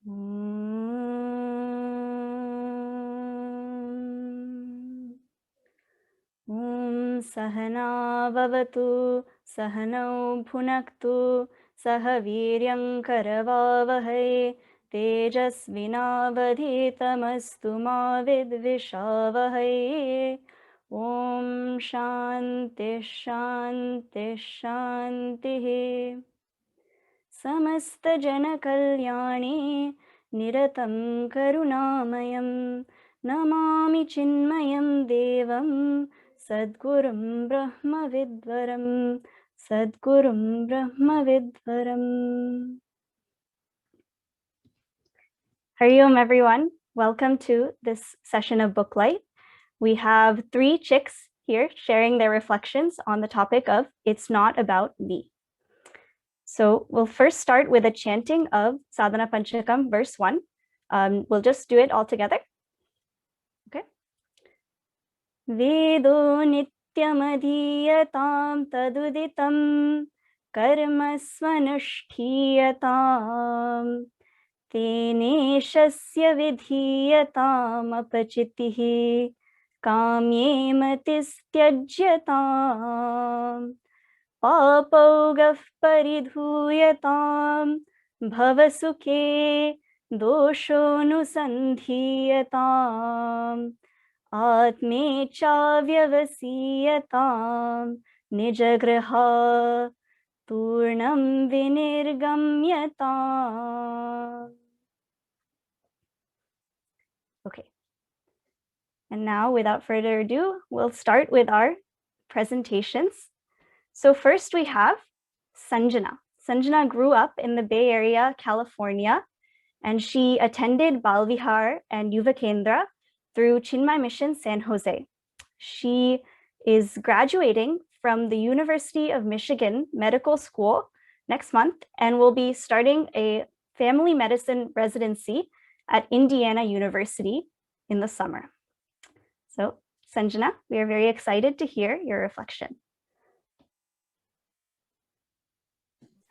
Sahana Vavatu Sahanau Bhunaktu Saha Viryam Karavavahai Tejasvinavadhitamastu ma vidvishavahai. Om Shanti Shanti Shanti. Samasta Jana Kalyani Niratam Karunamayam Namami Chinmayam Devam Sadgurum Brahma Vidvaram Sadgurum Brahma Vidvaram. Hari Om everyone. Welcome to this session of Booklight. We have 3 Chyks here sharing their reflections on the topic of It's Not About Me. So we'll first start with a chanting of Sadhana Pancakam, verse 1. We'll just do it all together. Okay. Vedo nityamadhiyatam taduditam karma svanushthiyatam tene shasya vidhiyatam apachitihi kamye matistyajyatam Papaugaf paridhuyatam bhavasuke doshonusandhiyatam atme chavyavasiyatam nijagraha turnam vinirgamyatam. Okay. And now, without further ado, we'll start with our presentations. So first we have Sanjana. Sanjana grew up in the Bay Area, California, and she attended Balvihar and Yuva Kendra through Chinmay Mission San Jose. She is graduating from the University of Michigan Medical School next month and will be starting a family medicine residency at Indiana University in the summer. So Sanjana, we are very excited to hear your reflection.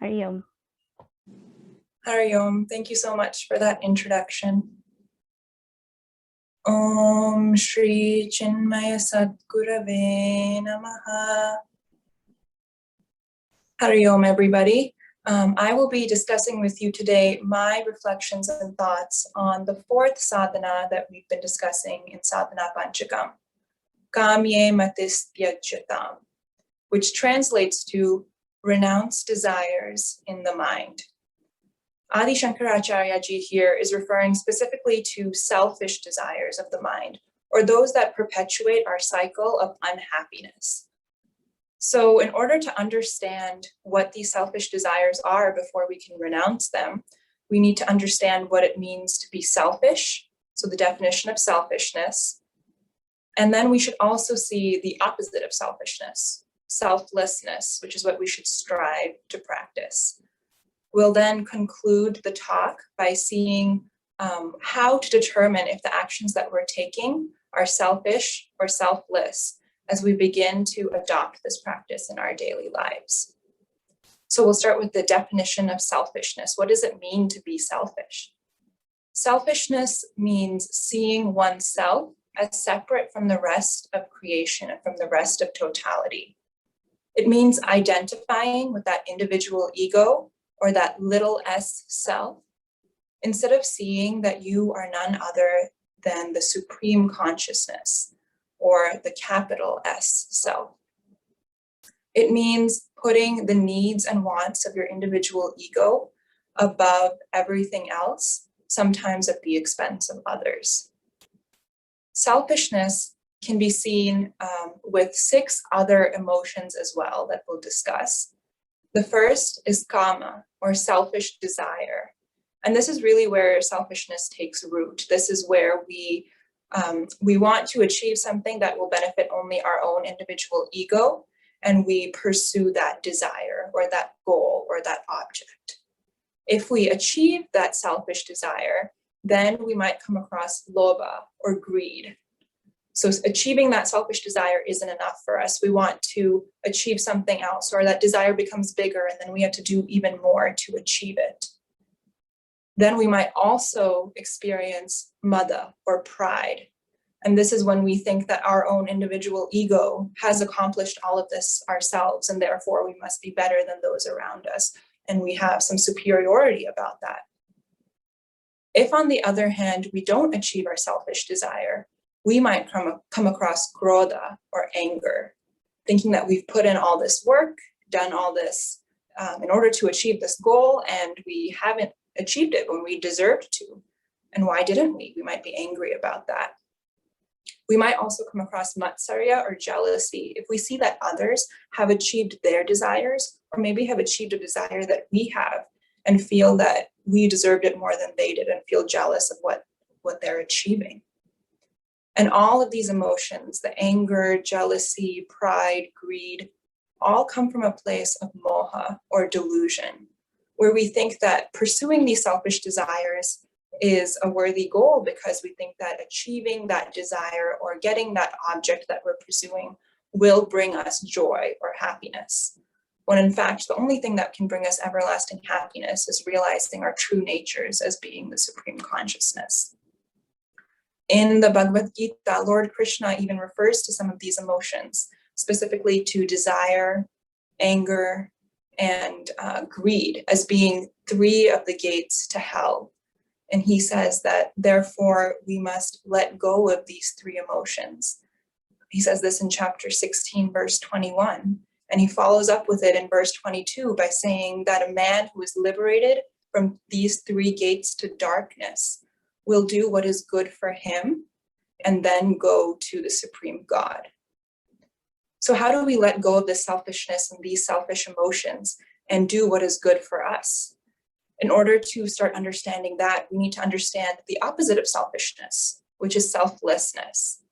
Hari Om. Hari Om. Thank you so much for that introduction. Om Shri Chinmaya Sadgurave Namaha. Hari Om, everybody. I will be discussing with you today my reflections and thoughts on the 4th sadhana that we've been discussing in Sadhana Pancakam, Kamye Matistyajatam, which translates to renounce desires in the mind. Adi Shankaracharya ji here is referring specifically to selfish desires of the mind, or those that perpetuate our cycle of unhappiness. So in order to understand what these selfish desires are before we can renounce them, we need to understand what it means to be selfish, so the definition of selfishness. And then we should also see the opposite of selfishness, selflessness, which is what we should strive to practice. We'll then conclude the talk by seeing how to determine if the actions that we're taking are selfish or selfless as we begin to adopt this practice in our daily lives. So we'll start with the definition of selfishness. What does it mean to be selfish? Selfishness means seeing oneself as separate from the rest of creation and from the rest of totality. It means identifying with that individual ego or that little s self, instead of seeing that you are none other than the supreme consciousness or the capital S self. It means putting the needs and wants of your individual ego above everything else, sometimes at the expense of others. Selfishness can be seen with 6 other emotions as well that we'll discuss. The first is kama, or selfish desire. And this is really where selfishness takes root. This is where we want to achieve something that will benefit only our own individual ego, and we pursue that desire or that goal or that object. If we achieve that selfish desire, then we might come across lobha or greed. So achieving that selfish desire isn't enough for us. We want to achieve something else, or that desire becomes bigger and then we have to do even more to achieve it. Then we might also experience mada, or pride. And this is when we think that our own individual ego has accomplished all of this ourselves, and therefore we must be better than those around us. And we have some superiority about that. If, on the other hand, we don't achieve our selfish desire, we might come across krodha, or anger, thinking that we've put in all this work, done all this in order to achieve this goal, and we haven't achieved it when we deserved to. And why didn't we? We might be angry about that. We might also come across matsarya, or jealousy, if we see that others have achieved their desires, or maybe have achieved a desire that we have, and feel that we deserved it more than they did, and feel jealous of what they're achieving. And all of these emotions, the anger, jealousy, pride, greed, all come from a place of moha, or delusion, where we think that pursuing these selfish desires is a worthy goal because we think that achieving that desire or getting that object that we're pursuing will bring us joy or happiness. When in fact, the only thing that can bring us everlasting happiness is realizing our true natures as being the supreme consciousness. In the Bhagavad Gita, Lord Krishna even refers to some of these emotions, specifically to desire, anger, and greed, as being 3 of the gates to hell. And he says that therefore we must let go of these 3 emotions. He says this in chapter 16, verse 21. And he follows up with it in verse 22 by saying that a man who is liberated from these 3 gates to darkness will do what is good for him and then go to the supreme God. So how do we let go of this selfishness and these selfish emotions and do what is good for us? In order to start understanding that, we need to understand the opposite of selfishness, which is selflessness.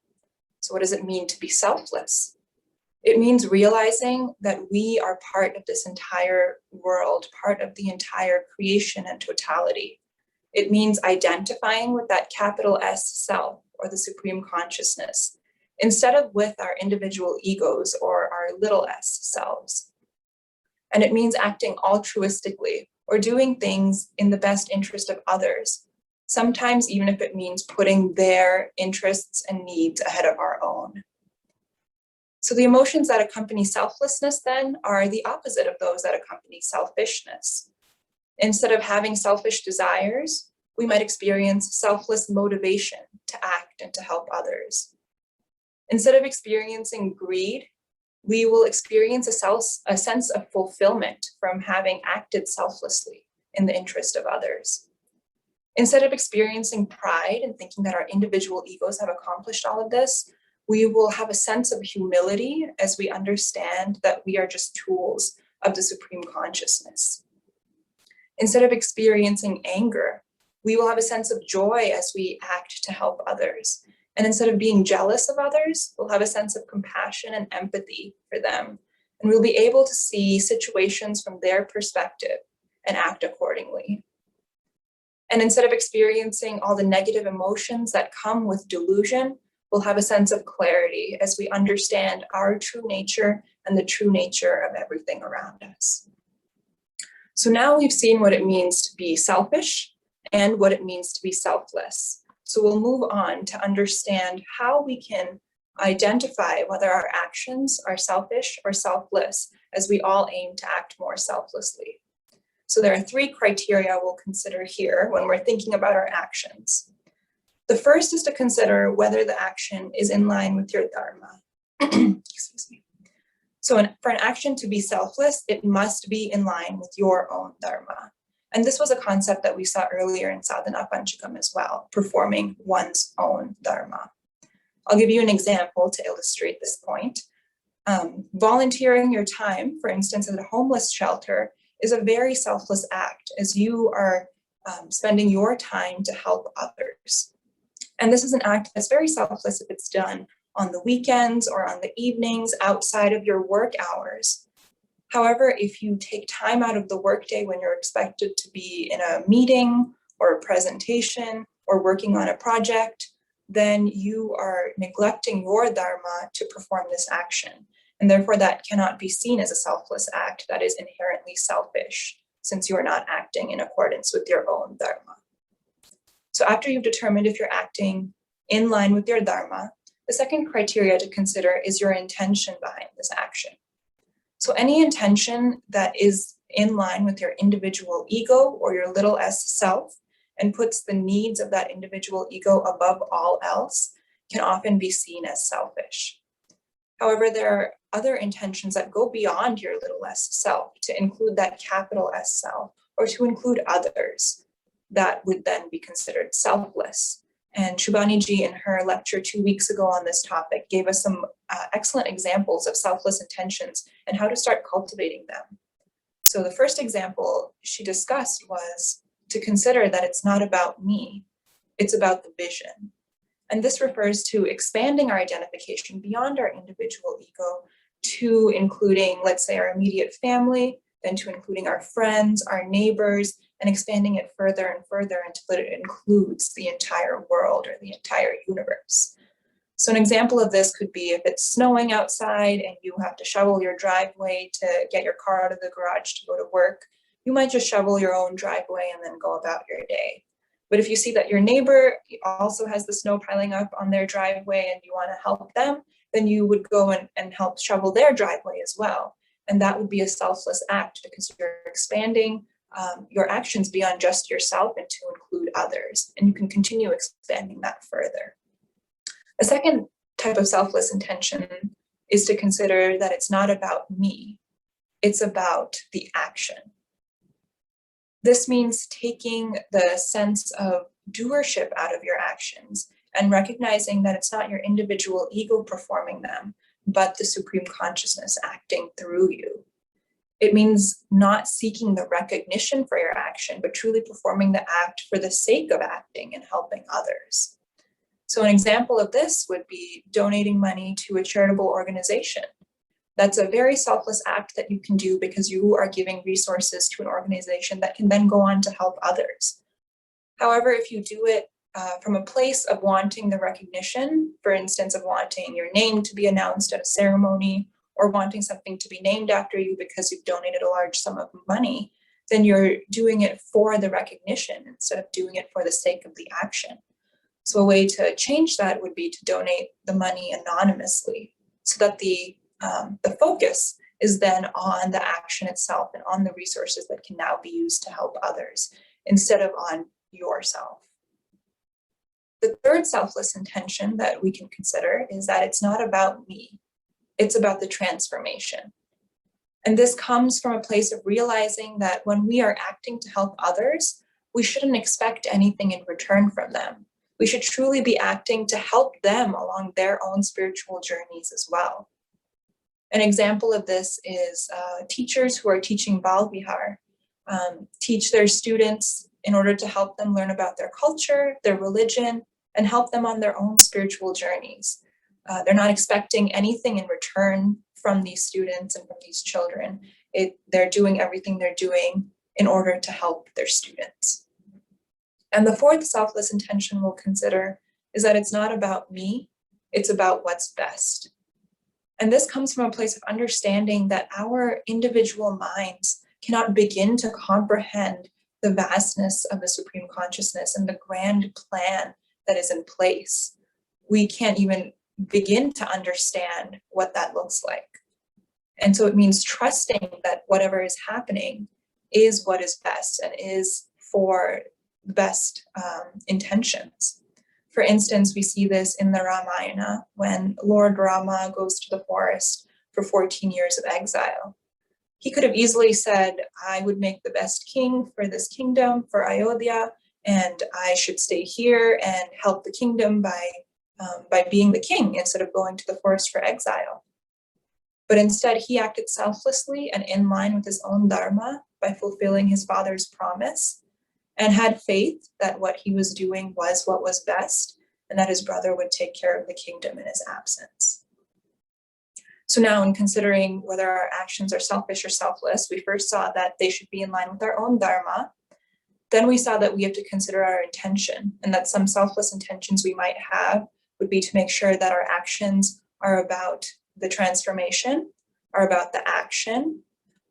So what does it mean to be selfless? It means realizing that we are part of this entire world, part of the entire creation and totality. It means identifying with that capital S self, or the supreme consciousness, instead of with our individual egos or our little s selves. And it means acting altruistically, or doing things in the best interest of others, sometimes even if it means putting their interests and needs ahead of our own. So the emotions that accompany selflessness then are the opposite of those that accompany selfishness. Instead of having selfish desires, we might experience selfless motivation to act and to help others. Instead of experiencing greed, we will experience a sense of fulfillment from having acted selflessly in the interest of others. Instead of experiencing pride and thinking that our individual egos have accomplished all of this, we will have a sense of humility as we understand that we are just tools of the supreme consciousness. Instead of experiencing anger, we will have a sense of joy as we act to help others. And instead of being jealous of others, we'll have a sense of compassion and empathy for them. And we'll be able to see situations from their perspective and act accordingly. And instead of experiencing all the negative emotions that come with delusion, we'll have a sense of clarity as we understand our true nature and the true nature of everything around us. So now we've seen what it means to be selfish and what it means to be selfless. So we'll move on to understand how we can identify whether our actions are selfish or selfless, as we all aim to act more selflessly. So there are 3 criteria we'll consider here when we're thinking about our actions. The first is to consider whether the action is in line with your dharma. Excuse me. So for an action to be selfless, it must be in line with your own dharma. And this was a concept that we saw earlier in Sadhana Pancakam as well, performing one's own dharma. I'll give you an example to illustrate this point. Volunteering your time, for instance, at a homeless shelter, is a very selfless act, as you are spending your time to help others. And this is an act that's very selfless if it's done on the weekends or on the evenings outside of your work hours. However, if you take time out of the workday when you're expected to be in a meeting or a presentation or working on a project, then you are neglecting your dharma to perform this action. And therefore that cannot be seen as a selfless act, that is inherently selfish. since you are not acting in accordance with your own dharma. So after you've determined if you're acting in line with your dharma, the second criteria to consider is your intention behind this action. So any intention that is in line with your individual ego or your little s self and puts the needs of that individual ego above all else can often be seen as selfish. However, there are other intentions that go beyond your little s self to include that capital S self or to include others that would then be considered selfless. And Shubhani-ji in her lecture 2 weeks ago on this topic gave us some excellent examples of selfless intentions and how to start cultivating them. So the first example she discussed was to consider that it's not about me, it's about the vision. And this refers to expanding our identification beyond our individual ego to including, let's say, our immediate family, then to including our friends, our neighbors, and expanding it further and further until it includes the entire world or the entire universe. So an example of this could be if it's snowing outside and you have to shovel your driveway to get your car out of the garage to go to work, you might just shovel your own driveway and then go about your day. But if you see that your neighbor also has the snow piling up on their driveway and you want to help them, then you would go and help shovel their driveway as well. And that would be a selfless act because you're expanding your actions beyond just yourself and to include others. And you can continue expanding that further. A second type of selfless intention is to consider that it's not about me, it's about the action. This means taking the sense of doership out of your actions and recognizing that it's not your individual ego performing them, but the supreme consciousness acting through you. It means not seeking the recognition for your action, but truly performing the act for the sake of acting and helping others. So an example of this would be donating money to a charitable organization. That's a very selfless act that you can do because you are giving resources to an organization that can then go on to help others. However, if you do it from a place of wanting the recognition, for instance, of wanting your name to be announced at a ceremony or wanting something to be named after you because you've donated a large sum of money, then you're doing it for the recognition instead of doing it for the sake of the action. So a way to change that would be to donate the money anonymously so that the focus is then on the action itself and on the resources that can now be used to help others instead of on yourself. The third selfless intention that we can consider is that it's not about me, it's about the transformation. And this comes from a place of realizing that when we are acting to help others, we shouldn't expect anything in return from them. We should truly be acting to help them along their own spiritual journeys as well. An example of this is teachers who are teaching Bal Vihar teach their students in order to help them learn about their culture, their religion, and help them on their own spiritual journeys. They're not expecting anything in return from these students and from these children. They're doing everything they're doing in order to help their students. And the fourth selfless intention we'll consider is that it's not about me, it's about what's best. And this comes from a place of understanding that our individual minds cannot begin to comprehend the vastness of the supreme consciousness and the grand plan that is in place. We can't even begin to understand what that looks like. And so it means trusting that whatever is happening is what is best and is for the best intentions. For instance, we see this in the Ramayana when Lord Rama goes to the forest for 14 years of exile. He could have easily said, I would make the best king for this kingdom, for Ayodhya, and I should stay here and help the kingdom by being the king instead of going to the forest for exile. But instead, he acted selflessly and in line with his own dharma by fulfilling his father's promise, and had faith that what he was doing was what was best and that his brother would take care of the kingdom in his absence. So now in considering whether our actions are selfish or selfless, we first saw that they should be in line with our own dharma. Then we saw that we have to consider our intention and that some selfless intentions we might have would be to make sure that our actions are about the transformation, are about the action,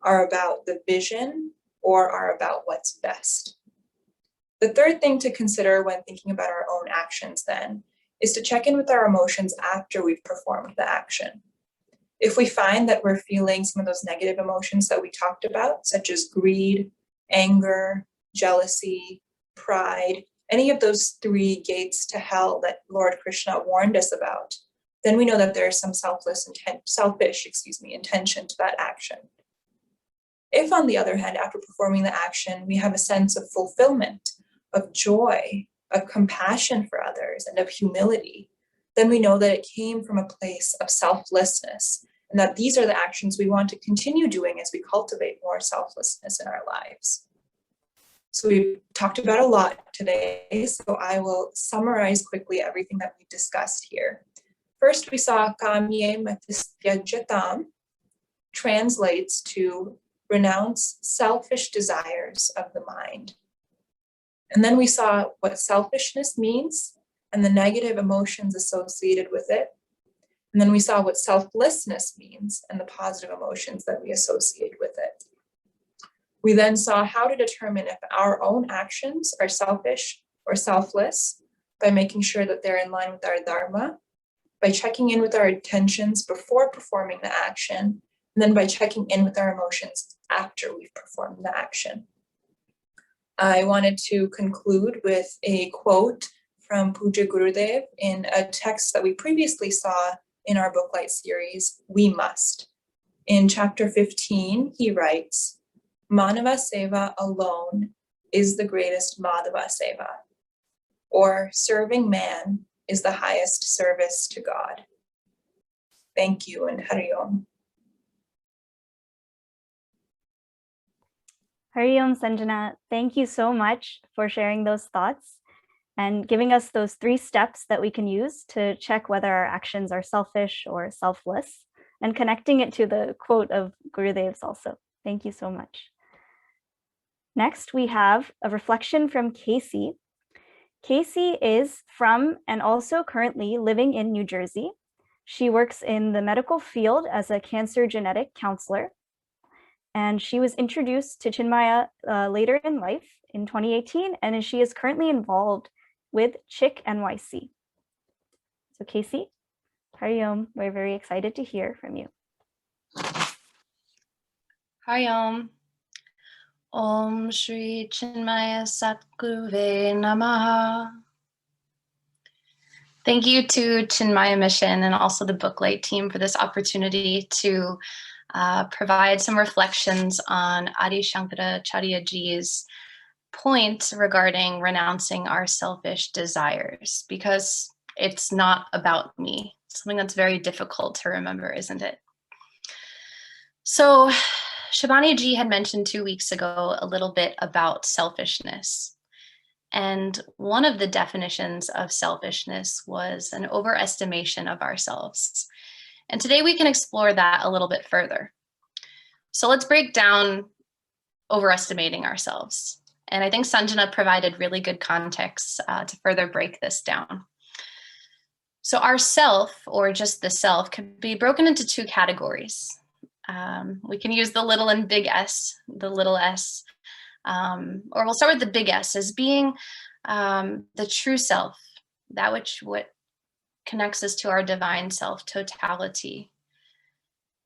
are about the vision, or are about what's best. The third thing to consider when thinking about our own actions then is to check in with our emotions after we've performed the action. If we find that we're feeling some of those negative emotions that we talked about, such as greed, anger, jealousy, pride, any of those 3 gates to hell that Lord Krishna warned us about, then we know that there is some selfish intention to that action. If, on the other hand, after performing the action, we have a sense of fulfillment, of joy, of compassion for others, and of humility, then we know that it came from a place of selflessness, and that these are the actions we want to continue doing as we cultivate more selflessness in our lives. So we've talked about a lot today, so I will summarize quickly everything that we've discussed here. First, we saw kamye matistyajatam translates to renounce selfish desires of the mind. And then we saw what selfishness means and the negative emotions associated with it. And then we saw what selflessness means and the positive emotions that we associate with it. We then saw how to determine if our own actions are selfish or selfless by making sure that they're in line with our dharma, by checking in with our intentions before performing the action, and then by checking in with our emotions after we've performed the action. I wanted to conclude with a quote from Puja Gurudev in a text that we previously saw in our Booklight series, We Must. In chapter 15, he writes, Manava Seva alone is the greatest Madhava Seva, or serving man is the highest service to God. Thank you, and Hari Om. Hari Om, Sanjana. Thank you so much for sharing those thoughts and giving us those 3 steps that we can use to check whether our actions are selfish or selfless, and connecting it to the quote of Gurudev's also. Thank you so much. Next, we have a reflection from Casey. Casey is from and also currently living in New Jersey. She works in the medical field as a cancer genetic counselor. And she was introduced to Chinmaya later in life in 2018, and she is currently involved with Chyk NYC. So Casey, Hari Om, we're very excited to hear from you. Hari Om. Om Shri Chinmaya Satguruve Namaha. Thank you to Chinmaya Mission and also the Booklight team for this opportunity to provide some reflections on Adi Shankaracharya Ji's point regarding renouncing our selfish desires, because it's not about me. Something that's very difficult to remember, isn't it? So Shabani Ji had mentioned 2 weeks ago a little bit about selfishness. And one of the definitions of selfishness was an overestimation of ourselves. And today we can explore that a little bit further. So let's break down overestimating ourselves. And I think Sanjana provided really good context to further break this down. So our self, or just the self, can be broken into 2 categories. We can use the little and big S, the little s, or we'll start with the big S as being the true self, that what connects us to our divine self totality.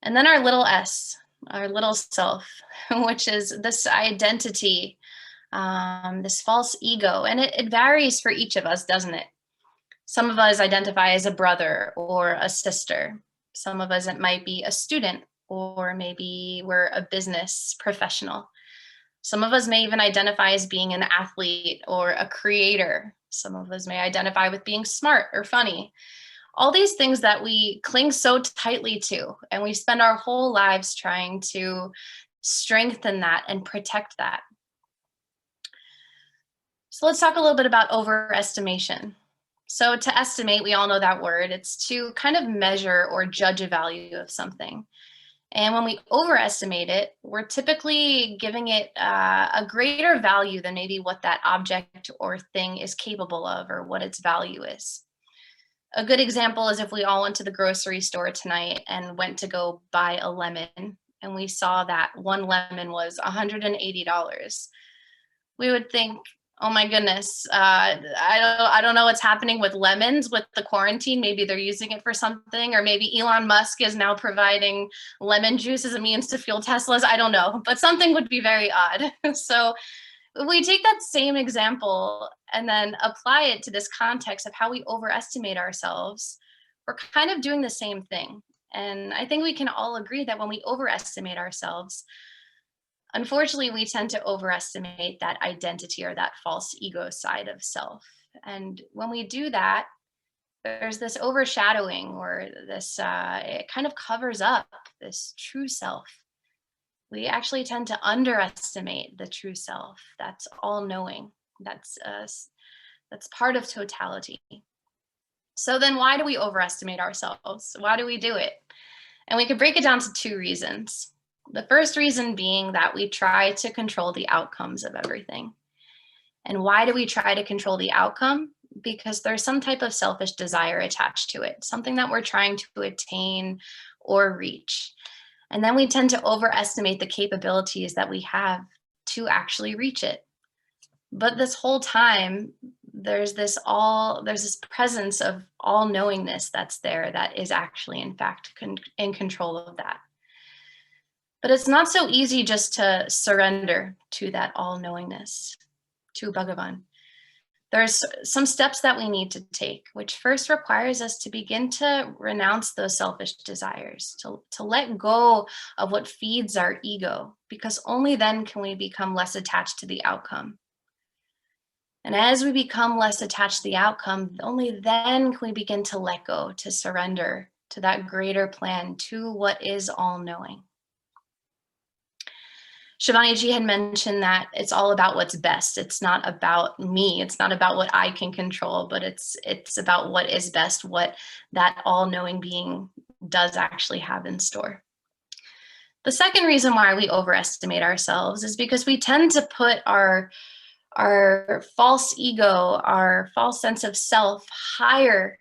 And then our little s, our little self, which is this identity, this false ego. And it varies for each of us, doesn't it? Some of us identify as a brother or a sister. Some of us, it might be a student, or maybe we're a business professional. Some of us may even identify as being an athlete or a creator. Some of us may identify with being smart or funny. All these things that we cling so tightly to, and we spend our whole lives trying to strengthen that and protect that. So let's talk a little bit about overestimation. So to estimate, we all know that word. It's to kind of measure or judge a value of something. And when we overestimate it, we're typically giving it a greater value than maybe what that object or thing is capable of, or what its value is. A good example is if we all went to the grocery store tonight and went to go buy a lemon, and we saw that one lemon was $180, we would think, oh my goodness, I don't know what's happening with lemons with the quarantine. Maybe they're using it for something, or maybe Elon Musk is now providing lemon juice as a means to fuel Teslas. I don't know, but something would be very odd. So we take that same example and then apply it to this context of how we overestimate ourselves. We're kind of doing the same thing. And I think we can all agree that when we overestimate ourselves, unfortunately, we tend to overestimate that identity or that false ego side of self. And when we do that, there's this overshadowing, or this, it kind of covers up this true self. We actually tend to underestimate the true self. That's all-knowing. That's part of totality. So then why do we overestimate ourselves? Why do we do it? And we could break it down to two reasons. The first reason being that we try to control the outcomes of everything. And why do we try to control the outcome? Because there's some type of selfish desire attached to it, something that we're trying to attain or reach. And then we tend to overestimate the capabilities that we have to actually reach it. But this whole time, there's this presence of all-knowingness that's there that is actually, in fact, in control of that. But it's not so easy just to surrender to that all-knowingness, to Bhagavan. There's some steps that we need to take, which first requires us to begin to renounce those selfish desires, to let go of what feeds our ego, because only then can we become less attached to the outcome. And as we become less attached to the outcome, only then can we begin to let go, to surrender to that greater plan, to what is all-knowing. Shivani ji had mentioned that it's all about what's best. It's not about me. It's not about what I can control, but it's about what is best, what that all-knowing being does actually have in store. The second reason why we overestimate ourselves is because we tend to put our false ego, our false sense of self higher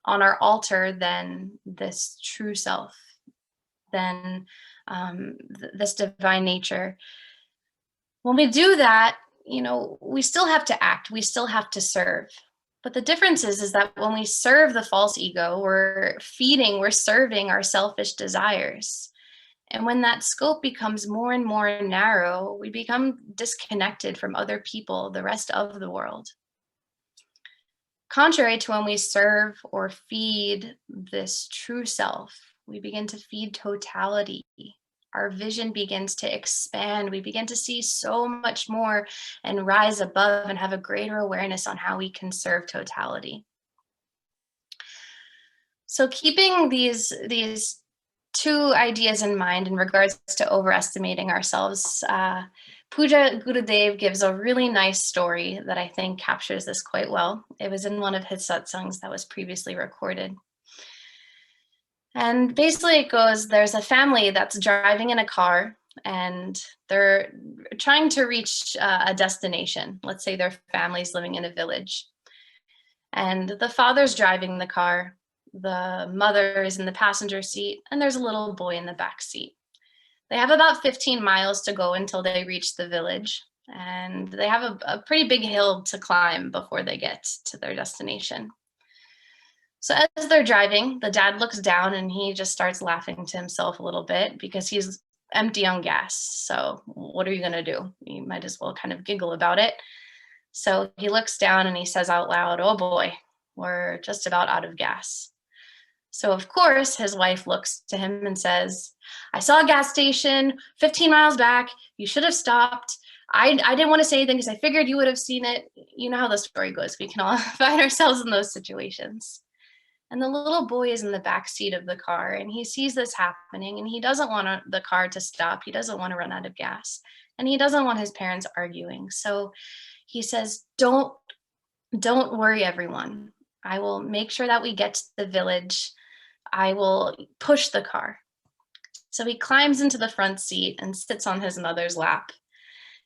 on our altar than this true self, than this divine nature. When we do that, we still have to act, we still have to serve. But the difference is that when we serve the false ego, we're serving our selfish desires. And when that scope becomes more and more narrow, we become disconnected from other people, the rest of the world. Contrary to when we serve or feed this true self, we begin to feed totality. Our vision begins to expand. We begin to see so much more and rise above and have a greater awareness on how we can serve totality. So keeping these two ideas in mind in regards to overestimating ourselves, Puja Gurudev gives a really nice story that I think captures this quite well. It was in one of his satsangs that was previously recorded. And basically it goes, there's a family that's driving in a car and they're trying to reach a destination. Let's say their family's living in a village. And the father's driving the car, the mother is in the passenger seat, and there's a little boy in the back seat. They have about 15 miles to go until they reach the village. And they have a pretty big hill to climb before they get to their destination. So as they're driving, the dad looks down and he just starts laughing to himself a little bit because he's empty on gas. So what are you gonna do? You might as well kind of giggle about it. So he looks down and he says out loud, "Oh boy, we're just about out of gas." So of course his wife looks to him and says, "I saw a gas station 15 miles back. You should have stopped. I didn't want to say anything because I figured you would have seen it." You know how the story goes. We can all find ourselves in those situations. And the little boy is in the back seat of the car and he sees this happening and he doesn't want the car to stop. He doesn't want to run out of gas and he doesn't want his parents arguing. So he says, don't worry, everyone. I will make sure that we get to the village. I will push the car. So he climbs into the front seat and sits on his mother's lap.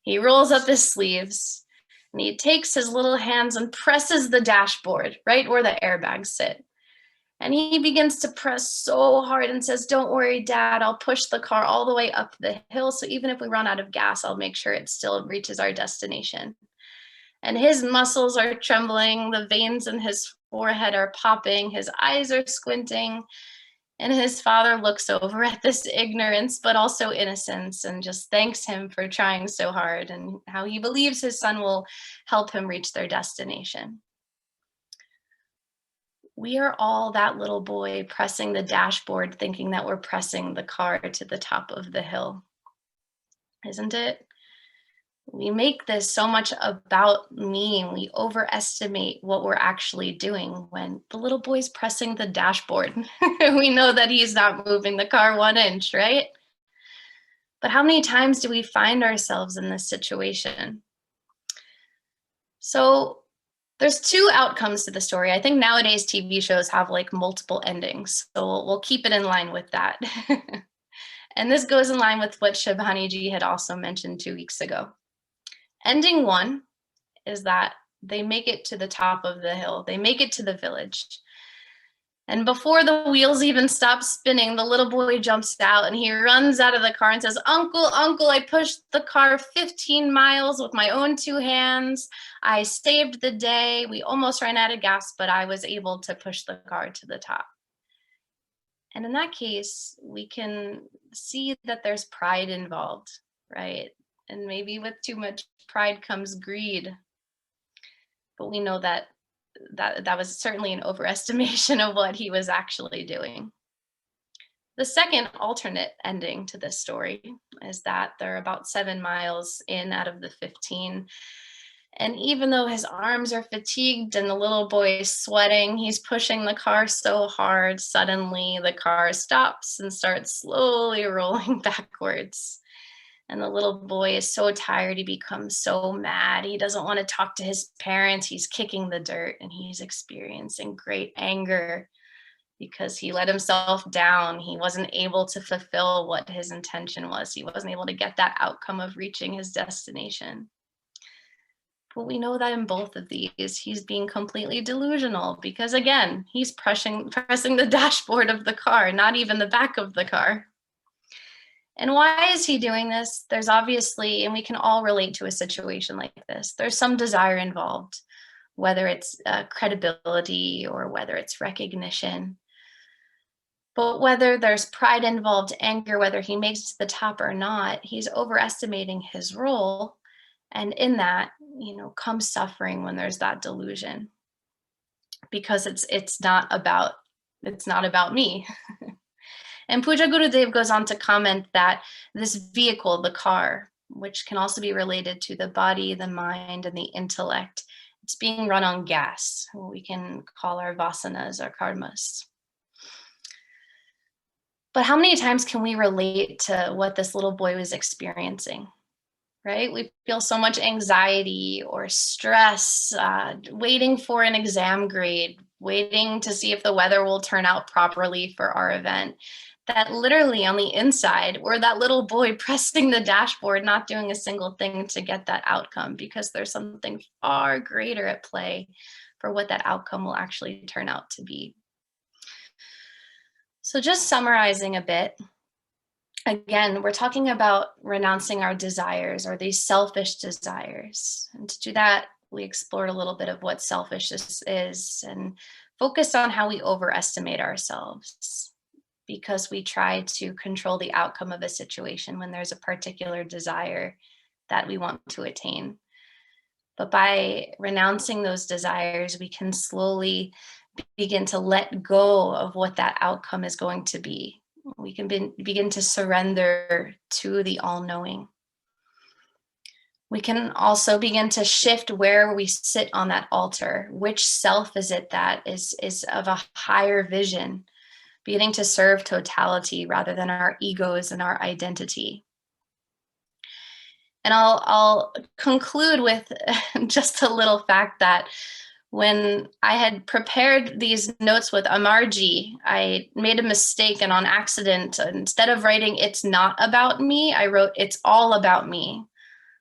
He rolls up his sleeves and he takes his little hands and presses the dashboard right where the airbags sit. And he begins to press so hard and says, "Don't worry, Dad, I'll push the car all the way up the hill. So even if we run out of gas, I'll make sure it still reaches our destination." And his muscles are trembling, the veins in his forehead are popping, his eyes are squinting. And his father looks over at this ignorance, but also innocence, and just thanks him for trying so hard and how he believes his son will help him reach their destination. We are all that little boy pressing the dashboard, thinking that we're pressing the car to the top of the hill, isn't it? We make this so much about me. We overestimate what we're actually doing when the little boy's pressing the dashboard. We know that he's not moving the car 1 inch, right? But how many times do we find ourselves in this situation? So there's 2 outcomes to the story. I think nowadays TV shows have like multiple endings. So we'll keep it in line with that. And this goes in line with what Shibhani ji had also mentioned 2 weeks ago. Ending 1 is that they make it to the top of the hill. They make it to the village. And before the wheels even stop spinning, the little boy jumps out and he runs out of the car and says, "Uncle, uncle, I pushed the car 15 miles with my own 2 hands. I saved the day. We almost ran out of gas, but I was able to push the car to the top." And in that case, we can see that there's pride involved, right? And maybe with too much pride comes greed. But we know that was certainly an overestimation of what he was actually doing. The second alternate ending to this story is that they're about 7 miles in out of the 15. And even though his arms are fatigued and the little boy is sweating, he's pushing the car so hard, suddenly the car stops and starts slowly rolling backwards. And the little boy is so tired, he becomes so mad. He doesn't want to talk to his parents. He's kicking the dirt and he's experiencing great anger because he let himself down. He wasn't able to fulfill what his intention was. He wasn't able to get that outcome of reaching his destination. But we know that in both of these, he's being completely delusional because, again, he's pressing the dashboard of the car, not even the back of the car. And why is he doing this? There's obviously, and we can all relate to a situation like this, there's some desire involved, whether it's credibility or whether it's recognition. But whether there's pride involved, anger, whether he makes it to the top or not, he's overestimating his role. And in that, comes suffering when there's that delusion, because it's not about me. And Puja Gurudev goes on to comment that this vehicle, the car, which can also be related to the body, the mind, and the intellect, it's being run on gas. We can call our vasanas, our karmas. But how many times can we relate to what this little boy was experiencing? Right? We feel so much anxiety or stress, waiting for an exam grade, waiting to see if the weather will turn out properly for our event, that literally on the inside, we're that little boy pressing the dashboard, not doing a single thing to get that outcome, because there's something far greater at play for what that outcome will actually turn out to be. So just summarizing a bit, again, we're talking about renouncing our desires, or these selfish desires. And to do that, we explored a little bit of what selfishness is and focused on how we overestimate ourselves, because we try to control the outcome of a situation when there's a particular desire that we want to attain. But by renouncing those desires, we can slowly begin to let go of what that outcome is going to be. We can begin to surrender to the all-knowing. We can also begin to shift where we sit on that altar. Which self is it that is of a higher vision, beginning to serve totality rather than our egos and our identity? And I'll conclude with just a little fact that when I had prepared these notes with Amarji, I made a mistake, and on accident, instead of writing "it's not about me," I wrote "it's all about me."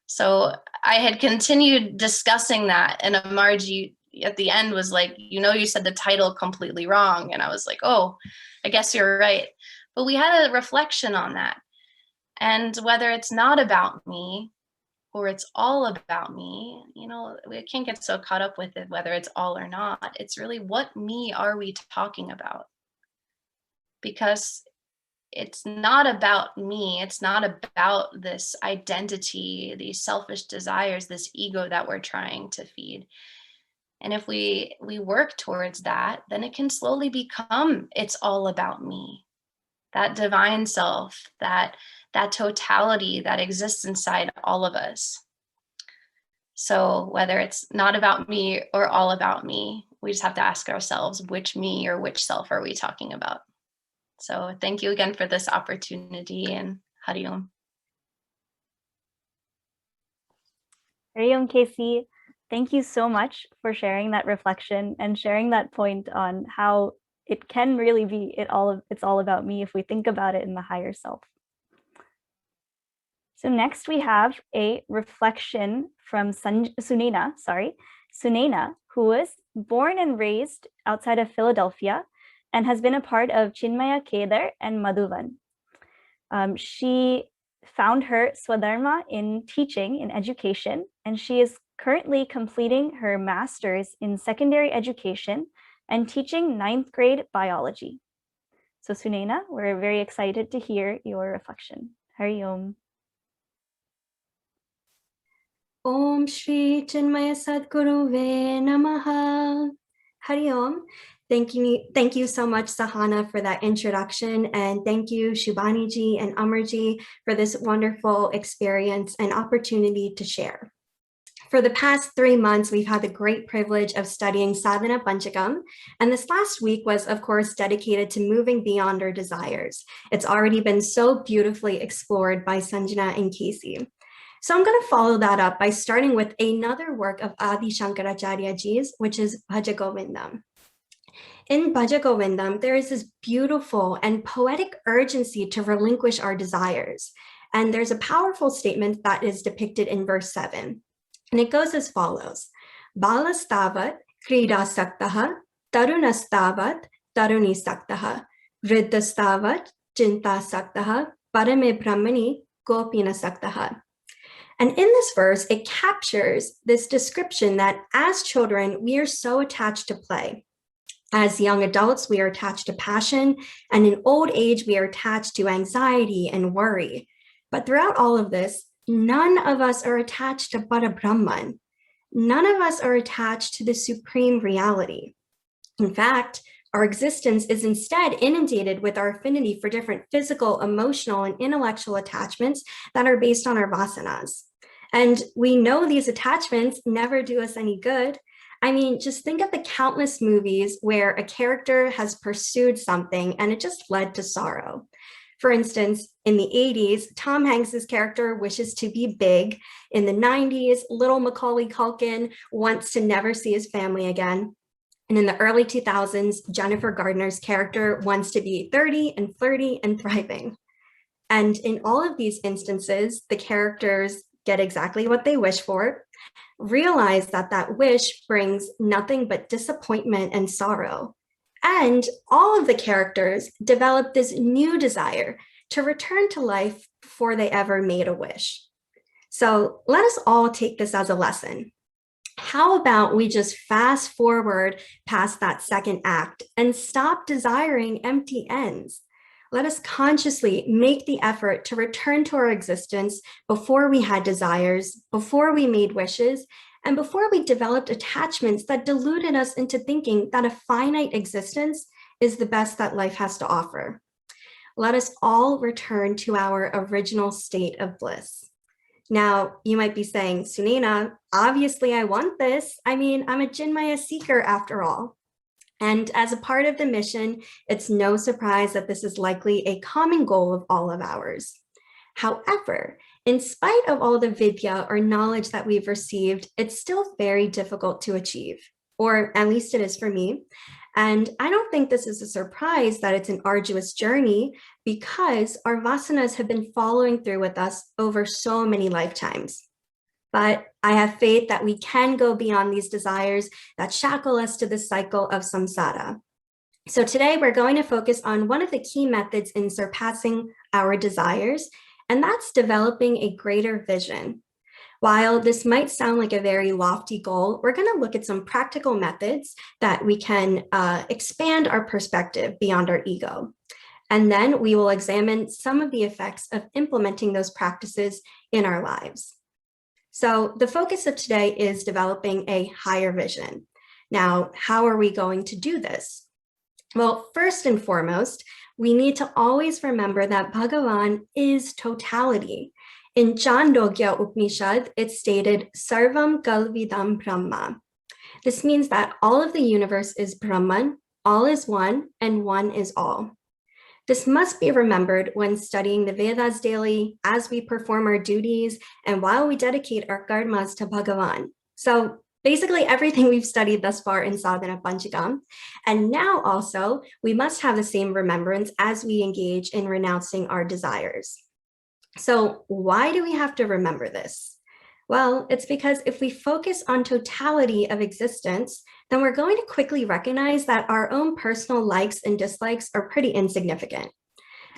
So I had continued discussing that, and Amarji at the end was like, you said the title completely wrong. And I was like, oh, I guess you're right. But we had a reflection on that. And whether it's not about me or it's all about me, we can't get so caught up with it, whether it's all or not. It's really, what me are we talking about? Because it's not about me. It's not about this identity, these selfish desires, this ego that we're trying to feed. And if we work towards that, then it can slowly become, it's all about me. That divine self, that totality that exists inside all of us. So whether it's not about me or all about me, we just have to ask ourselves, which me or which self are we talking about? So thank you again for this opportunity, and Hari Om. Hari Om, Casey. Thank you so much for sharing that reflection and sharing that point on how it can really be it's all about me if we think about it in the higher self. So next we have a reflection from Sunena, who was born and raised outside of Philadelphia and has been a part of Chinmaya Kedar and Madhuvan. She found her Swadharma in teaching, in education, and she is currently completing her master's in secondary education and teaching 9th grade biology. So Sunena, we're very excited to hear your reflection. Hari Om. Om Shri Chinmaya Sadguruve Namaha. Hari Om. Thank you so much, Sadhana, for that introduction. And thank you, Shubhani-ji and Amarji, for this wonderful experience and opportunity to share. For the past 3 months, we've had the great privilege of studying Sadhana Pancakam. And this last week was, of course, dedicated to moving beyond our desires. It's already been so beautifully explored by Sanjana and Casey. So I'm going to follow that up by starting with another work of Adi Shankaracharya-ji's, which is Bhaja Govindam. In Bhaja Govindam, there is this beautiful and poetic urgency to relinquish our desires. And there's a powerful statement that is depicted in verse 7. And it goes as follows. Balastavat krida saktaha, tarunastavat taruni saktaha, vriddhastavat chinta saktaha, parame brahmani gopina saktaha. And in this verse, it captures this description that as children, we are so attached to play. As young adults, we are attached to passion, and in old age, we are attached to anxiety and worry. But throughout all of this, none of us are attached to Parabrahman. None of us are attached to the supreme reality. In fact, our existence is instead inundated with our affinity for different physical, emotional, and intellectual attachments that are based on our vasanas. And we know these attachments never do us any good. I mean, just think of the countless movies where a character has pursued something and it just led to sorrow. For instance, in the 80s, Tom Hanks's character wishes to be big. In the 90s, little Macaulay Culkin wants to never see his family again. And in the early 2000s, Jennifer Gardner's character wants to be 30 and flirty and thriving. And in all of these instances, the characters get exactly what they wish for, realize that that wish brings nothing but disappointment and sorrow. And all of the characters develop this new desire to return to life before they ever made a wish. So let us all take this as a lesson. How about we just fast forward past that second act and stop desiring empty ends? Let us consciously make the effort to return to our existence before we had desires, before we made wishes, and before we developed attachments that deluded us into thinking that a finite existence is the best that life has to offer. Let us all return to our original state of bliss. Now, you might be saying, Sunena, obviously I want this. I mean, I'm a Chinmaya seeker after all. And as a part of the mission, it's no surprise that this is likely a common goal of all of ours. However, in spite of all the vidya or knowledge that we've received, it's still very difficult to achieve, or at least it is for me. And I don't think this is a surprise that it's an arduous journey because our vasanas have been following through with us over so many lifetimes. But I have faith that we can go beyond these desires that shackle us to the cycle of samsara. So today we're going to focus on one of the key methods in surpassing our desires, and that's developing a greater vision. While this might sound like a very lofty goal, we're going to look at some practical methods that we can expand our perspective beyond our ego. And then we will examine some of the effects of implementing those practices in our lives. So the focus of today is developing a higher vision. Now, how are we going to do this? Well, first and foremost, we need to always remember that Bhagavan is totality. In Chandogya Upanishad, it's stated, Sarvam Kalvidam Brahma. This means that all of the universe is Brahman, all is one, and one is all. This must be remembered when studying the Vedas daily, as we perform our duties, and while we dedicate our karmas to Bhagavan. So basically everything we've studied thus far in Sadhana Pancakam. And now also, we must have the same remembrance as we engage in renouncing our desires. So why do we have to remember this? Well, it's because if we focus on totality of existence, then we're going to quickly recognize that our own personal likes and dislikes are pretty insignificant.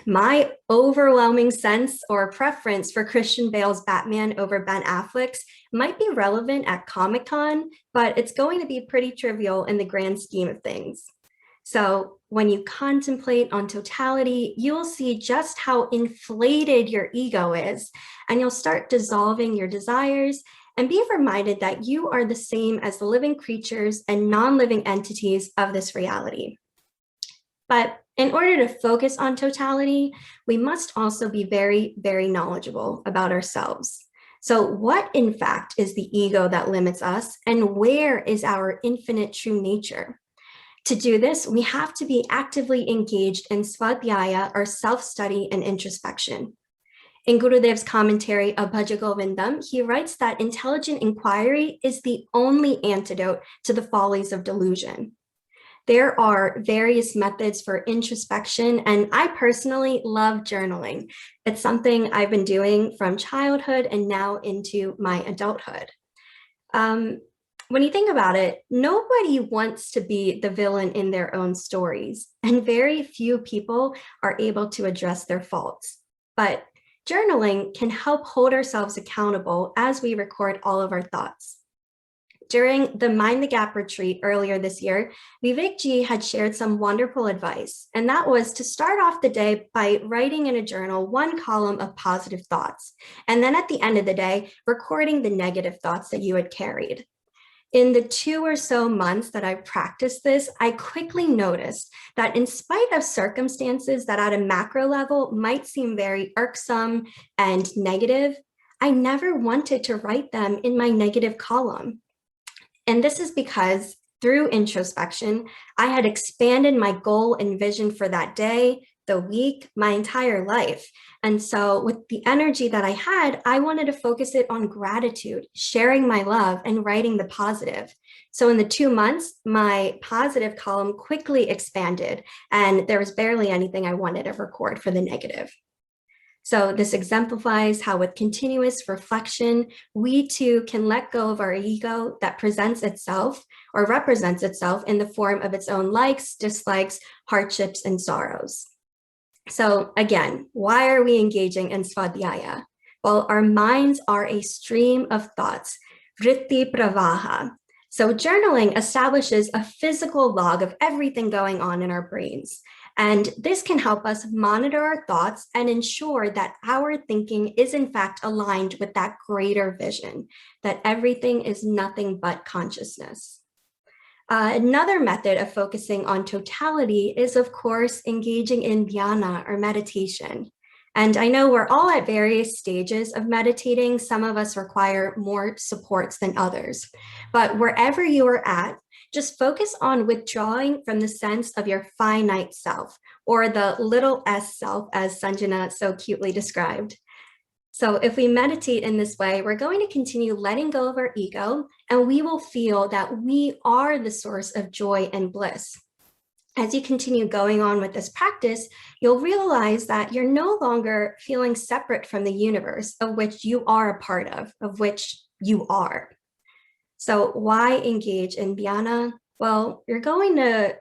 My overwhelming sense or preference for Christian Bale's Batman over Ben Affleck's might be relevant at Comic-Con, but it's going to be pretty trivial in the grand scheme of things. So when you contemplate on totality, you'll see just how inflated your ego is, and you'll start dissolving your desires and be reminded that you are the same as the living creatures and non-living entities of this reality. But in order to focus on totality, we must also be very, very knowledgeable about ourselves. So what, in fact, is the ego that limits us, and where is our infinite true nature? To do this, we have to be actively engaged in svadhyaya, or self-study and introspection. In Gurudev's commentary of Bhaja Govindam, he writes that intelligent inquiry is the only antidote to the follies of delusion. There are various methods for introspection, and I personally love journaling. It's something I've been doing from childhood and now into my adulthood. When you think about it, nobody wants to be the villain in their own stories, and very few people are able to address their faults. But journaling can help hold ourselves accountable as we record all of our thoughts. During the Mind the Gap retreat earlier this year, Vivek ji had shared some wonderful advice, and that was to start off the day by writing in a journal one column of positive thoughts, and then at the end of the day, recording the negative thoughts that you had carried. In the 2 or so months that I practiced this, I quickly noticed that in spite of circumstances that at a macro level might seem very irksome and negative, I never wanted to write them in my negative column. And this is because through introspection, I had expanded my goal and vision for that day, the week, my entire life. And so with the energy that I had, I wanted to focus it on gratitude, sharing my love, and writing the positive. So in the 2 months, my positive column quickly expanded, and there was barely anything I wanted to record for the negative. So this exemplifies how with continuous reflection, we too can let go of our ego that presents itself or represents itself in the form of its own likes, dislikes, hardships, and sorrows. So again, why are we engaging in svadhyaya? Well, our minds are a stream of thoughts, vritti pravaha. So journaling establishes a physical log of everything going on in our brains. And this can help us monitor our thoughts and ensure that our thinking is in fact aligned with that greater vision, that everything is nothing but consciousness. Another method of focusing on totality is, of course, engaging in dhyana or meditation. And I know we're all at various stages of meditating. Some of us require more supports than others. But wherever you are at, just focus on withdrawing from the sense of your finite self, or the little s self, as Sanjana so cutely described. So if we meditate in this way, we're going to continue letting go of our ego, and we will feel that we are the source of joy and bliss. As you continue going on with this practice, you'll realize that you're no longer feeling separate from the universe of which you are a part of which you are. So why engage in dhyana? Well, you're going to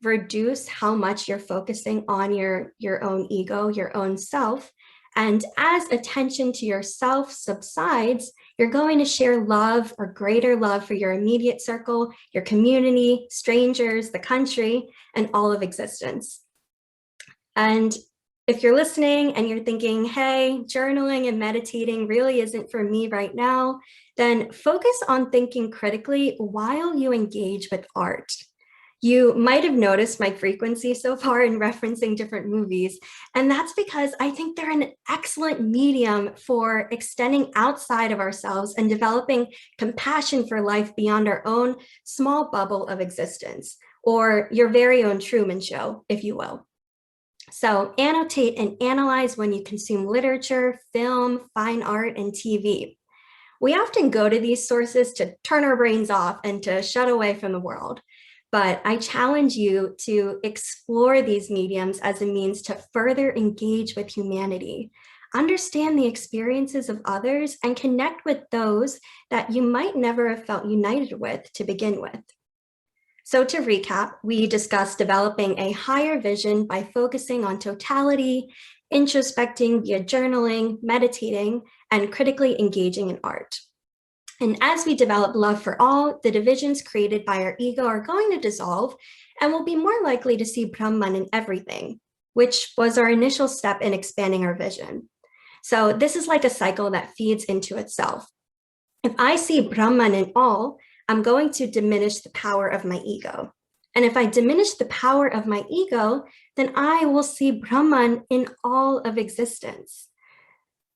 reduce how much you're focusing on your own ego, your own self. And as attention to yourself subsides, you're going to share love or greater love for your immediate circle, your community, strangers, the country, and all of existence. And if you're listening and you're thinking, hey, journaling and meditating really isn't for me right now, then focus on thinking critically while you engage with art. You might have noticed my frequency so far in referencing different movies, and that's because I think they're an excellent medium for extending outside of ourselves and developing compassion for life beyond our own small bubble of existence, or your very own Truman Show, if you will. So annotate and analyze when you consume literature, film, fine art, and TV. We often go to these sources to turn our brains off and to shut away from the world. But I challenge you to explore these mediums as a means to further engage with humanity, understand the experiences of others, and connect with those that you might never have felt united with to begin with. So to recap, we discussed developing a higher vision by focusing on totality, introspecting via journaling, meditating, and critically engaging in art. And as we develop love for all, the divisions created by our ego are going to dissolve, and we'll be more likely to see Brahman in everything, which was our initial step in expanding our vision. So this is like a cycle that feeds into itself. If I see Brahman in all, I'm going to diminish the power of my ego. And if I diminish the power of my ego, then I will see Brahman in all of existence.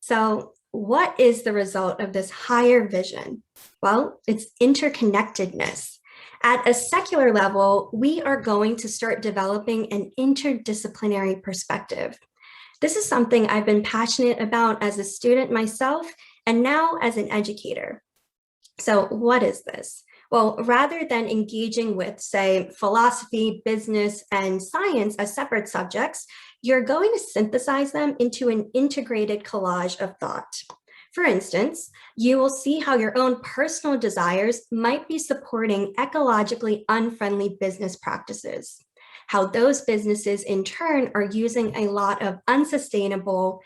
So what is the result of this higher vision? Well, it's interconnectedness. At a secular level, we are going to start developing an interdisciplinary perspective. This is something I've been passionate about as a student myself, and now as an educator. So what is this? Well, rather than engaging with, say, philosophy, business, and science as separate subjects, you're going to synthesize them into an integrated collage of thought. For instance, you will see how your own personal desires might be supporting ecologically unfriendly business practices, how those businesses in turn are using a lot of unsustainable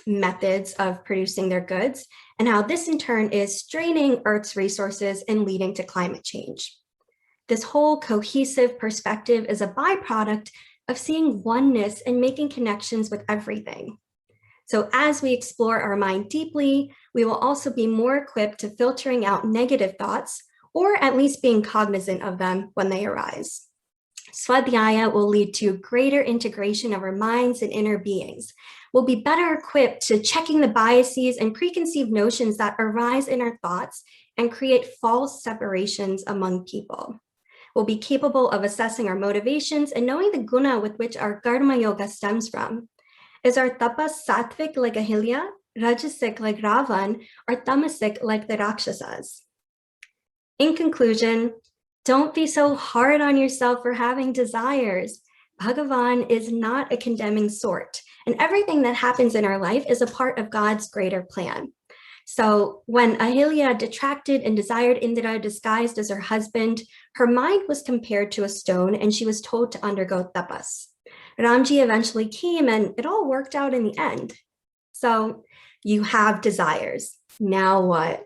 methods of producing their goods, and how this in turn is straining Earth's resources and leading to climate change. This whole cohesive perspective is a byproduct of seeing oneness and making connections with everything. So as we explore our mind deeply, we will also be more equipped to filtering out negative thoughts, or at least being cognizant of them when they arise. Swadhyaya will lead to greater integration of our minds and inner beings. We'll be better equipped to checking the biases and preconceived notions that arise in our thoughts and create false separations among people. We'll be capable of assessing our motivations and knowing the guna with which our karma yoga stems from. Is our tapas sattvic like Ahilya, rajasic like Ravan, or tamasic like the Rakshasas? In conclusion, don't be so hard on yourself for having desires. Bhagavan is not a condemning sort, and everything that happens in our life is a part of God's greater plan. So when Ahilya detracted and desired Indra disguised as her husband, her mind was compared to a stone and she was told to undergo tapas. Ramji eventually came and it all worked out in the end. So you have desires. Now what?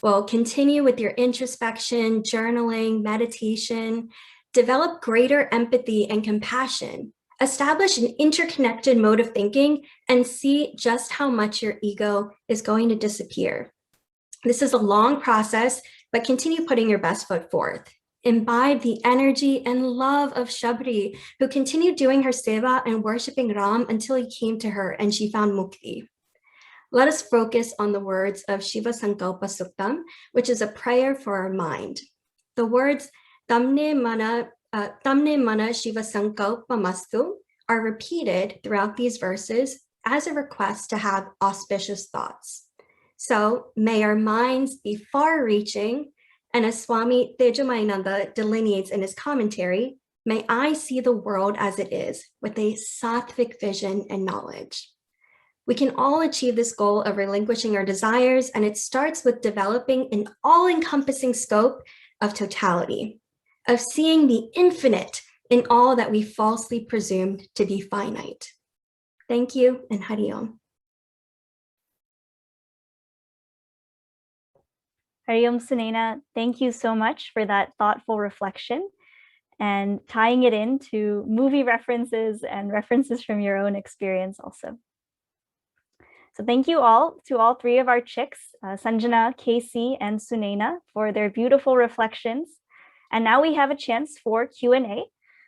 Well, continue with your introspection, journaling, meditation, develop greater empathy and compassion, establish an interconnected mode of thinking, and see just how much your ego is going to disappear. This is a long process, but continue putting your best foot forth. Imbibe the energy and love of Shabri, who continued doing her seva and worshiping Ram until he came to her and she found mukti. Let us focus on the words of Shiva Sankalpa Suktam, which is a prayer for our mind. The words Tamne mana Shiva Sankalpa Mastu are repeated throughout these verses as a request to have auspicious thoughts. So may our minds be far-reaching, and as Swami Tejomayananda delineates in his commentary, may I see the world as it is with a sattvic vision and knowledge. We can all achieve this goal of relinquishing our desires, and it starts with developing an all-encompassing scope of totality, of seeing the infinite in all that we falsely presumed to be finite. Thank you, and Hari Om. Hari Om Sunena, thank you so much for that thoughtful reflection and tying it into movie references and references from your own experience also. So thank you all to all three of our Chyks, Sanjana, Casey, and Sunena, for their beautiful reflections. And now we have a chance for Q&A.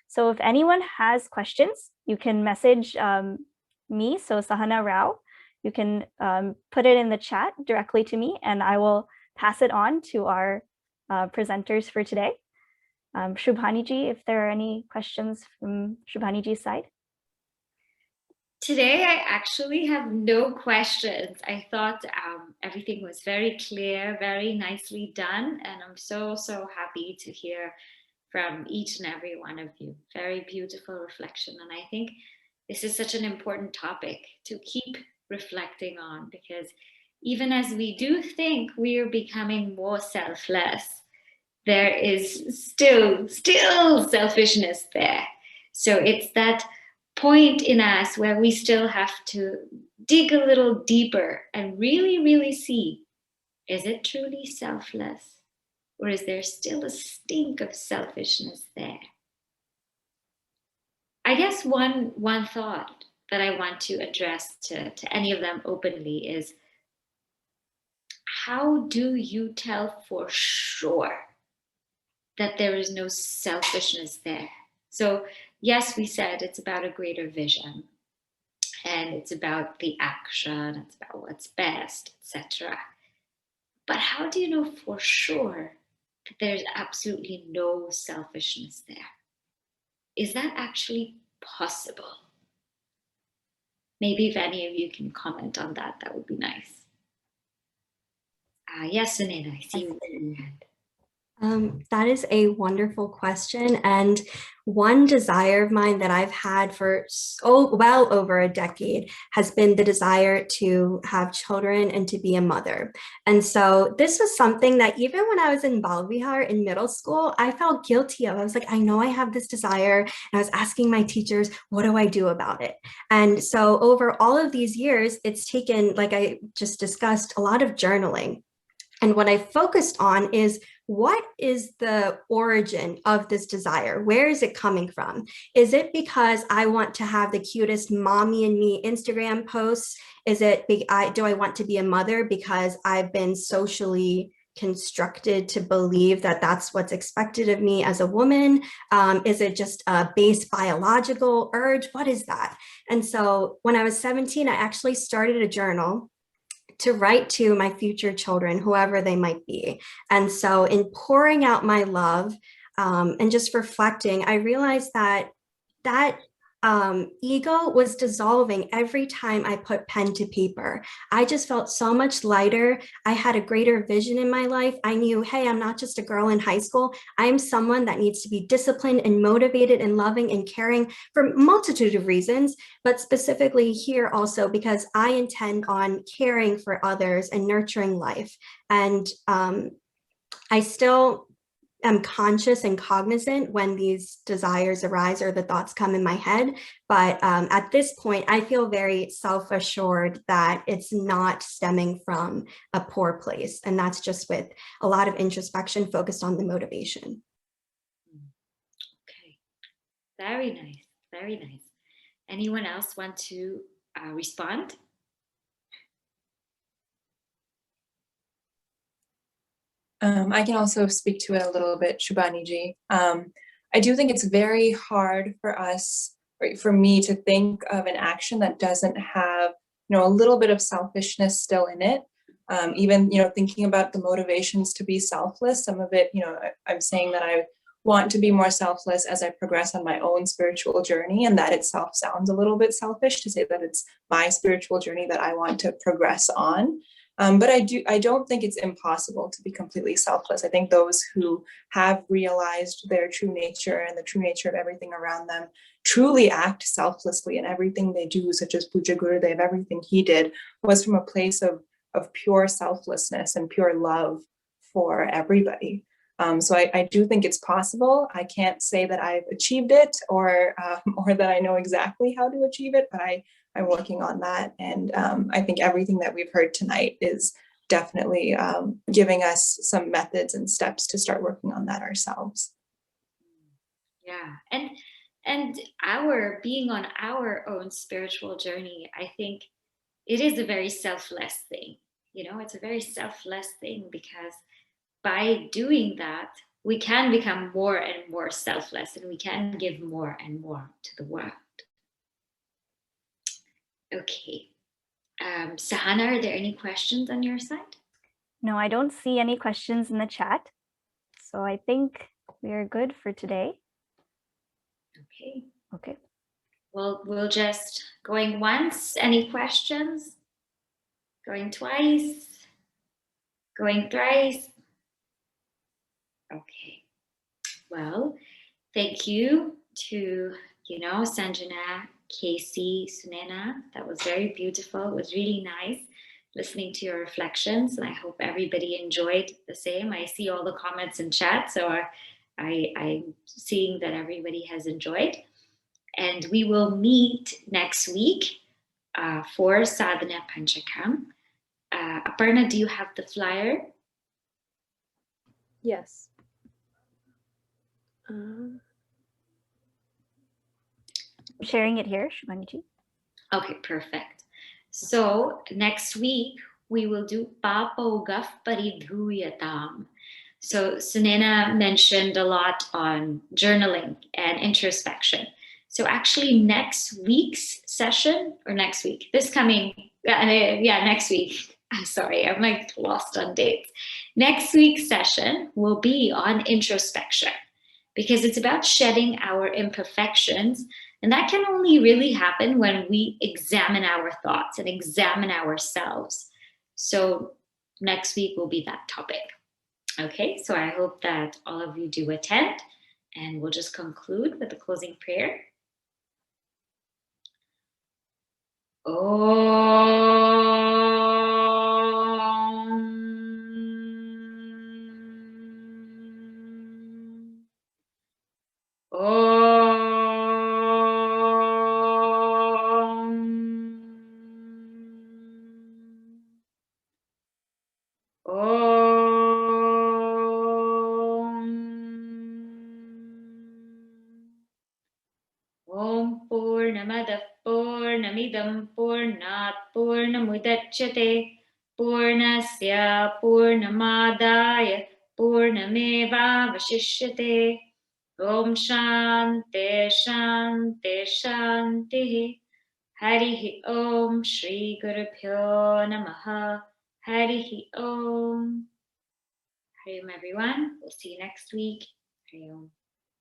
So if anyone has questions, you can message me, so Sahana Rao. You can put it in the chat directly to me, and I will pass it on to our presenters for today. Shubhaniji, if there are any questions from Shubhaniji's side. Today, I actually have no questions. I thought everything was very clear, very nicely done, and I'm so happy to hear from each and every one of you. Very beautiful reflection, and I think this is such an important topic to keep reflecting on, because even as we do think we are becoming more selfless, there is still selfishness there. So it's that point in us where we still have to dig a little deeper and really see, is it truly selfless, or is there still a stink of selfishness there? I guess one thought that I want to address to any of them openly is, how do you tell for sure that there is no selfishness there? So yes, we said it's about a greater vision, and it's about the action, it's about what's best, etc. But how do you know for sure that there's absolutely no selfishness there? Is that actually possible? Maybe if any of you can comment on that, that would be nice. Yes, Sunena, I see you in your hand. That is a wonderful question, and one desire of mine that I've had for well over a decade has been the desire to have children and to be a mother. And so this was something that even when I was in Bal Vihar in middle school, I felt guilty of. I was like, I know I have this desire, and I was asking my teachers, what do I do about it? And so over all of these years, it's taken, like I just discussed, a lot of journaling. And what I focused on is, what is the origin of this desire? Where is it coming from? Is it because I want to have the cutest mommy and me Instagram posts? Is it, do I want to be a mother because I've been socially constructed to believe that that's what's expected of me as a woman? Is it just a base biological urge? What is that? And so when I was 17, I actually started a journal to write to my future children, whoever they might be. And so in pouring out my love and just reflecting, I realized that ego was dissolving every time I put pen to paper. I just felt so much lighter. I had a greater vision in my life. I knew, hey, I'm not just a girl in high school. I am someone that needs to be disciplined and motivated and loving and caring for a multitude of reasons, but specifically here also because I intend on caring for others and nurturing life. And I still am conscious and cognizant when these desires arise or the thoughts come in my head. But at this point, I feel very self-assured that it's not stemming from a poor place. And that's just with a lot of introspection focused on the motivation. Okay, very nice, very nice. Anyone else want to respond? I can also speak to it a little bit, Shubhaniji. I do think it's very hard for us, or for me, to think of an action that doesn't have, a little bit of selfishness still in it. Even, thinking about the motivations to be selfless, some of it, I'm saying that I want to be more selfless as I progress on my own spiritual journey, and that itself sounds a little bit selfish to say that it's my spiritual journey that I want to progress on. But I don't think it's impossible to be completely selfless. I think those who have realized their true nature and the true nature of everything around them truly act selflessly in everything they do, such as Puja Gurudev. Everything he did was from a place of pure selflessness and pure love for everybody. So I do think it's possible. I can't say that I've achieved it or that I know exactly how to achieve it, but I'm working on that. And I think everything that we've heard tonight is definitely giving us some methods and steps to start working on that ourselves. Yeah, and our being on our own spiritual journey, I think it is a very selfless thing. You know, it's a very selfless thing, because by doing that, we can become more and more selfless, and we can give more and more to the world. Okay. Sadhana, are there any questions on your side? No, I don't see any questions in the chat. So I think we are good for today. Okay. Okay. Well, we'll just going once. Any questions? Going twice? Going thrice? Okay. Well, thank you to, Sanjana, Casey, Sunena. That was very beautiful. It was really nice listening to your reflections, and I hope everybody enjoyed the same. I see all the comments in chat, so I'm seeing that everybody has enjoyed. And we will meet next week for Sadhana Pancakam. Aparna, do you have the flyer? Yes. I'm sharing it here, Shubhaniji. Okay, perfect. So next week we will do Papogaf Paridhuyatam. So Sunena mentioned a lot on journaling and introspection. So actually next week's session, or next week, next week. I'm sorry, I'm like lost on dates. Next week's session will be on introspection, because it's about shedding our imperfections. And that can only really happen when we examine our thoughts and examine ourselves. So next week will be that topic. Okay, so I hope that all of you do attend, and we'll just conclude with a closing prayer. Om Purnamadav Purnamidam Purnat Purnamudachyate Purnasya Purnamadaya Purnameva Vashishyate. Om Shanti Shanti Shanti. Harihi Om Shri Gurubhyo Namaha. Harihi Om. Hari Om, everyone. We'll see you next week. Hari Om.